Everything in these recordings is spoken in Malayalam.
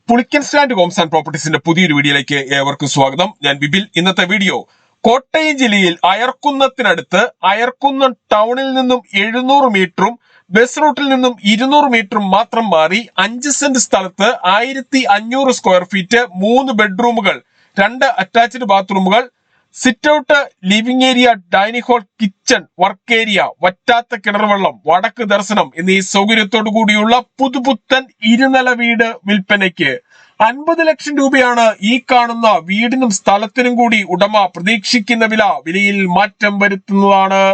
പുളിക്കൻ സ്റ്റാൻഡ് ഹോംസ് ആൻഡ് പ്രോപ്പർട്ടീസിന്റെ പുതിയൊരു വീഡിയോയിലേക്ക് ഏവർക്കും സ്വാഗതം. ഞാൻ ബിബിൽ. ഇന്നത്തെ വീഡിയോ കോട്ടയം ജില്ലയിൽ അയർക്കുന്നത്തിനടുത്ത് അയർക്കുന്നം ടൗണിൽ നിന്നും 700 മീറ്ററും ബസ് റൂട്ടിൽ നിന്നും 200 മീറ്ററും മാത്രം മാറി 5 സെന്റ് സ്ഥലത്ത് 1500 സ്ക്വയർ ഫീറ്റ് 3 ബെഡ്റൂമുകൾ, 2 അറ്റാച്ച്ഡ് ബാത്റൂമുകൾ, sit out, living area, dining hall, kitchen, work area, വറ്റാത്ത കിണർവെള്ളം, വടക്ക് ദർശനം എന്നീ സൗകര്യത്തോടു കൂടിയുള്ള പുതുപുത്തൻ ഇരുനില വീട് വിൽപ്പനയ്ക്ക്. 50 ലക്ഷം രൂപയാണ് ഈ കാണുന്ന വീടിനും സ്ഥലത്തിനും കൂടി ഉടമ പ്രതീക്ഷിക്കുന്ന വിലയിൽ മാറ്റം വരുത്തുന്നതാണ്.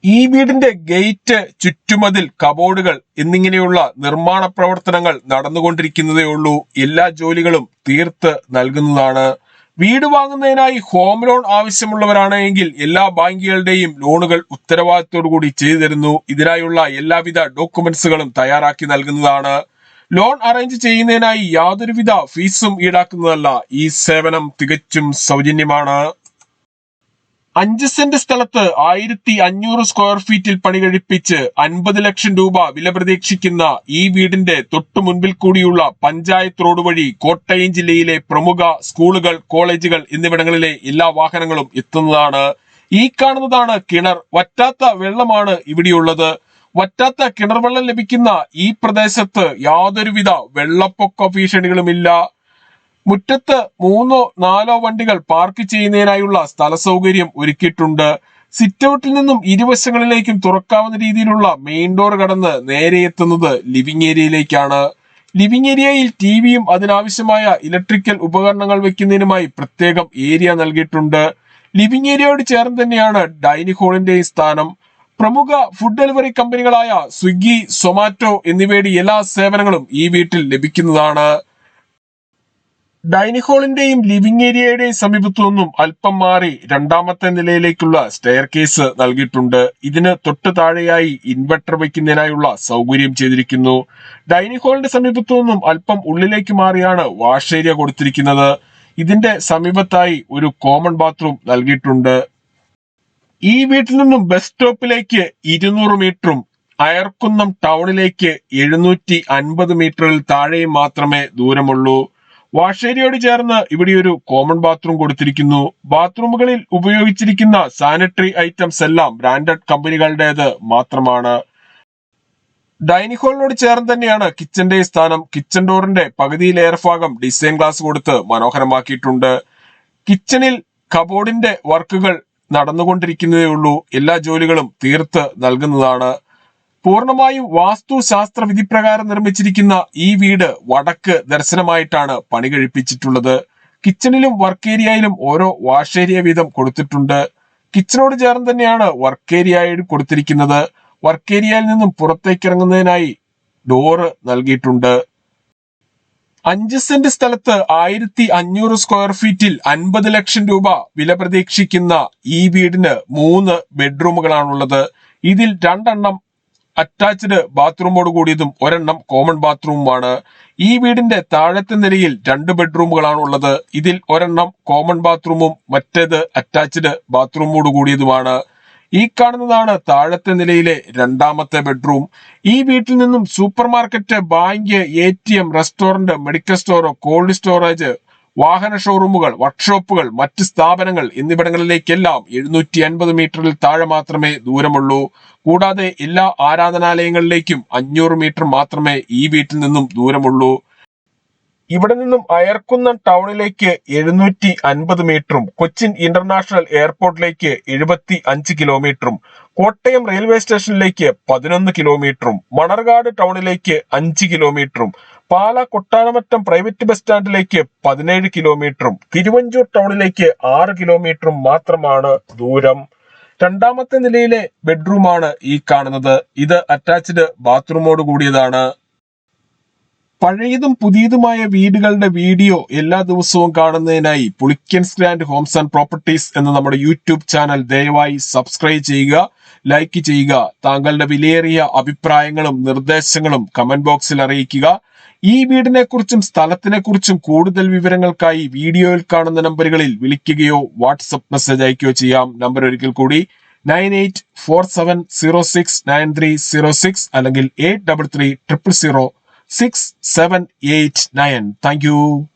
ഈ വീടിന്റെ ഗേറ്റ്, ചുറ്റുമതിൽ, കബോർഡുകൾ എന്നിങ്ങനെയുള്ള നിർമ്മാണ പ്രവർത്തനങ്ങൾ നടന്നുകൊണ്ടിരിക്കുന്നതേ ഉള്ളൂ. എല്ലാ ജോലികളും തീർത്ത് നൽകുന്നതാണ്. വീട് വാങ്ങുന്നതിനായി ഹോം ലോൺ ആവശ്യമുള്ളവരാണ് എങ്കിൽ എല്ലാ ബാങ്കുകളുടെയും ലോണുകൾ ഉത്തരവാദിത്തോടു കൂടി ചെയ്തു തരുന്നു. ഇതിനായുള്ള എല്ലാവിധ ഡോക്യുമെന്റ്സുകളും തയ്യാറാക്കി നൽകുന്നതാണ്. ലോൺ അറേഞ്ച് ചെയ്യുന്നതിനായി യാതൊരുവിധ ഫീസും ഈടാക്കുന്നതല്ല. ഈ സേവനം തികച്ചും സൗജന്യമാണ്. 5 സെന്റ് സ്ഥലത്ത് 1500 സ്ക്വയർ ഫീറ്റിൽ പണി കഴിപ്പിച്ച് 50 ലക്ഷം രൂപ വില പ്രതീക്ഷിക്കുന്ന ഈ വീടിന്റെ തൊട്ടു മുൻപിൽ കൂടിയുള്ള പഞ്ചായത്ത് റോഡ് വഴി കോട്ടയം ജില്ലയിലെ പ്രമുഖ സ്കൂളുകൾ, കോളേജുകൾ എന്നിവിടങ്ങളിലെ എല്ലാ വാഹനങ്ങളും എത്തുന്നതാണ്. ഈ കാണുന്നതാണ് കിണർ. വറ്റാത്ത വെള്ളമാണ് ഇവിടെയുള്ളത്. വറ്റാത്ത കിണർ വെള്ളം ലഭിക്കുന്ന ഈ പ്രദേശത്ത് യാതൊരുവിധ വെള്ളപ്പൊക്ക ഭീഷണികളുമില്ല. മുറ്റത്ത് 3-4 വണ്ടികൾ പാർക്ക് ചെയ്യുന്നതിനായുള്ള സ്ഥല സൗകര്യം ഒരുക്കിയിട്ടുണ്ട്. സിറ്റ് ഔട്ടിൽ നിന്നും ഇരുവശങ്ങളിലേക്കും തുറക്കാവുന്ന രീതിയിലുള്ള മെയിൻ ഡോർ കടന്ന് നേരെ എത്തുന്നത് ലിവിംഗ് ഏരിയയിലേക്കാണ്. ലിവിംഗ് ഏരിയയിൽ ടിവിയും അതിനാവശ്യമായ ഇലക്ട്രിക്കൽ ഉപകരണങ്ങൾ വെക്കുന്നതിനുമായി പ്രത്യേകം ഏരിയ നൽകിയിട്ടുണ്ട്. ലിവിംഗ് ഏരിയയോട് ചേർന്ന് തന്നെയാണ് ഡൈനിങ് ഹാളിന്റെ സ്ഥാനം. പ്രമുഖ ഫുഡ് ഡെലിവറി കമ്പനികളായ സ്വിഗ്ഗി, സൊമാറ്റോ എന്നിവയുടെ എല്ലാ സേവനങ്ങളും ഈ വീട്ടിൽ ലഭിക്കുന്നതാണ്. ഡൈനിങ് ഹാളിന്റെയും ലിവിംഗ് ഏരിയയുടെയും സമീപത്തു നിന്നും അല്പം മാറി 2ാമത്തെ നിലയിലേക്കുള്ള സ്റ്റെയർ കേസ് നൽകിയിട്ടുണ്ട്. ഇതിന് തൊട്ട് താഴെയായി ഇൻവെർട്ടർ വയ്ക്കുന്നതിനായുള്ള സൗകര്യം ചെയ്തിരിക്കുന്നു. ഡൈനിങ് ഹാളിന്റെ സമീപത്തു നിന്നും അല്പം ഉള്ളിലേക്ക് മാറിയാണ് വാഷ് ഏരിയ കൊടുത്തിരിക്കുന്നത്. ഇതിന്റെ സമീപത്തായി ഒരു കോമൺ ബാത്റൂം നൽകിയിട്ടുണ്ട്. ഈ വീട്ടിൽ നിന്നും ബസ് സ്റ്റോപ്പിലേക്ക് 200 മീറ്ററും അയർക്കുന്നം ടൗണിലേക്ക് 750 മീറ്ററിൽ താഴെയും മാത്രമേ ദൂരമുള്ളൂ. വാഷ് ഏരിയയോട് ചേർന്ന് ഇവിടെ ഒരു കോമൺ ബാത്റൂം കൊടുത്തിരിക്കുന്നു. ബാത്റൂമുകളിൽ ഉപയോഗിച്ചിരിക്കുന്ന സാനിറ്ററി ഐറ്റംസ് എല്ലാം ബ്രാൻഡഡ് കമ്പനികളുടേത് മാത്രമാണ്. ഡൈനിങ് ഹാളിനോട് ചേർന്ന് തന്നെയാണ് കിച്ചന്റെ സ്ഥാനം. കിച്ചൺ ഡോറിന്റെ പകുതിയിലേറെ ഭാഗം ഡിസൈൻ ഗ്ലാസ് കൊടുത്ത് മനോഹരമാക്കിയിട്ടുണ്ട്. കിച്ചണിൽ കബോർഡിന്റെ വർക്കുകൾ നടന്നുകൊണ്ടിരിക്കുന്നതേ ഉള്ളൂ. എല്ലാ ജോലികളും തീർത്ത് നൽകുന്നതാണ്. പൂർണ്ണമായും വാസ്തുശാസ്ത്ര വിധിപ്രകാരം നിർമ്മിച്ചിരിക്കുന്ന ഈ വീട് വടക്ക് ദർശനമായിട്ടാണ് പണി കഴിപ്പിച്ചിട്ടുള്ളത്. കിച്ചണിലും വർക്ക് ഏരിയയിലും ഓരോ വാഷ് ഏരിയ വീതം കൊടുത്തിട്ടുണ്ട്. കിച്ചണോട് ചേർന്ന് തന്നെയാണ് വർക്ക് ഏരിയയും കൊടുത്തിരിക്കുന്നത്. വർക്ക് ഏരിയയിൽ നിന്നും പുറത്തേക്ക് ഇറങ്ങുന്നതിനായി ഡോറ് നൽകിയിട്ടുണ്ട്. 5 സെന്റ് സ്ഥലത്ത് 1500 സ്ക്വയർ ഫീറ്റിൽ 50 ലക്ഷം രൂപ വില പ്രതീക്ഷിക്കുന്ന ഈ വീടിന് 3 ബെഡ്റൂമുകളാണുള്ളത്. ഇതിൽ 2 അറ്റാച്ച്ഡ് ബാത്റൂമോട് കൂടിയതും 1 കോമൺ ബാത്റൂമുമാണ്. ഈ വീടിന്റെ താഴത്തെ നിലയിൽ 2 ബെഡ്റൂമുകളാണ് ഉള്ളത്. ഇതിൽ 1 കോമൺ ബാത്റൂമും മറ്റേത് അറ്റാച്ച്ഡ് ബാത്റൂമോട് കൂടിയതുമാണ്. ഈ കാണുന്നതാണ് താഴത്തെ നിലയിലെ 2ാമത്തെ ബെഡ്റൂം. ഈ വീട്ടിൽ നിന്നും super market, bank, ATM, restaurant, medical store, cold storage, വാഹന ഷോറൂമുകൾ, വർക്ക്ഷോപ്പുകൾ, മറ്റ് സ്ഥാപനങ്ങൾ എന്നിവിടങ്ങളിലേക്കെല്ലാം 750 മീറ്ററിൽ താഴെ മാത്രമേ ദൂരമുള്ളൂ. കൂടാതെ എല്ലാ ആരാധനാലയങ്ങളിലേക്കും 500 മീറ്റർ മാത്രമേ ഈ വീട്ടിൽ നിന്നും ദൂരമുള്ളൂ. ഇവിടെ നിന്നും അയർക്കുന്നം ടൗണിലേക്ക് 750 മീറ്ററും കൊച്ചിൻ ഇന്റർനാഷണൽ എയർപോർട്ടിലേക്ക് 75 കിലോമീറ്ററും കോട്ടയം റെയിൽവേ സ്റ്റേഷനിലേക്ക് 11 കിലോമീറ്ററും മണർകാട് ടൗണിലേക്ക് 5 കിലോമീറ്ററും പാലാ കൊട്ടാരമറ്റം പ്രൈവറ്റ് ബസ് സ്റ്റാൻഡിലേക്ക് 17 കിലോമീറ്ററും തിരുവഞ്ചൂർ ടൗണിലേക്ക് 6 കിലോമീറ്ററും മാത്രമാണ് ദൂരം. 2ാമത്തെ നിലയിലെ ബെഡ്റൂമാണ് ഈ കാണുന്നത്. ഇത് അറ്റാച്ച്ഡ് ബാത്റൂമോട് കൂടിയതാണ്. പഴയതും പുതിയതുമായ വീടുകളുടെ വീഡിയോ എല്ലാ ദിവസവും കാണുന്നതിനായി Pulickan stand Holmes and properties എന്ന നമ്മുടെ യൂട്യൂബ് ചാനൽ ദയവായി സബ്സ്ക്രൈബ് ചെയ്യുക, ലൈക്ക് ചെയ്യുക. താങ്കളുടെ വിലയേറിയ അഭിപ്രായങ്ങളും നിർദ്ദേശങ്ങളും കമന്റ് ബോക്സിൽ അറിയിക്കുക. ഈ വീടിനെ കുറിച്ചും സ്ഥലത്തിനെ കുറിച്ചും കൂടുതൽ വിവരങ്ങൾക്കായി വീഡിയോയിൽ കാണുന്ന നമ്പറുകളിൽ വിളിക്കുകയോ വാട്സപ്പ് മെസ്സേജ് അയക്കുകയോ ചെയ്യാം. നമ്പർ ഒരിക്കൽ കൂടി 9847069306 അല്ലെങ്കിൽ 833000 6789. Thank you.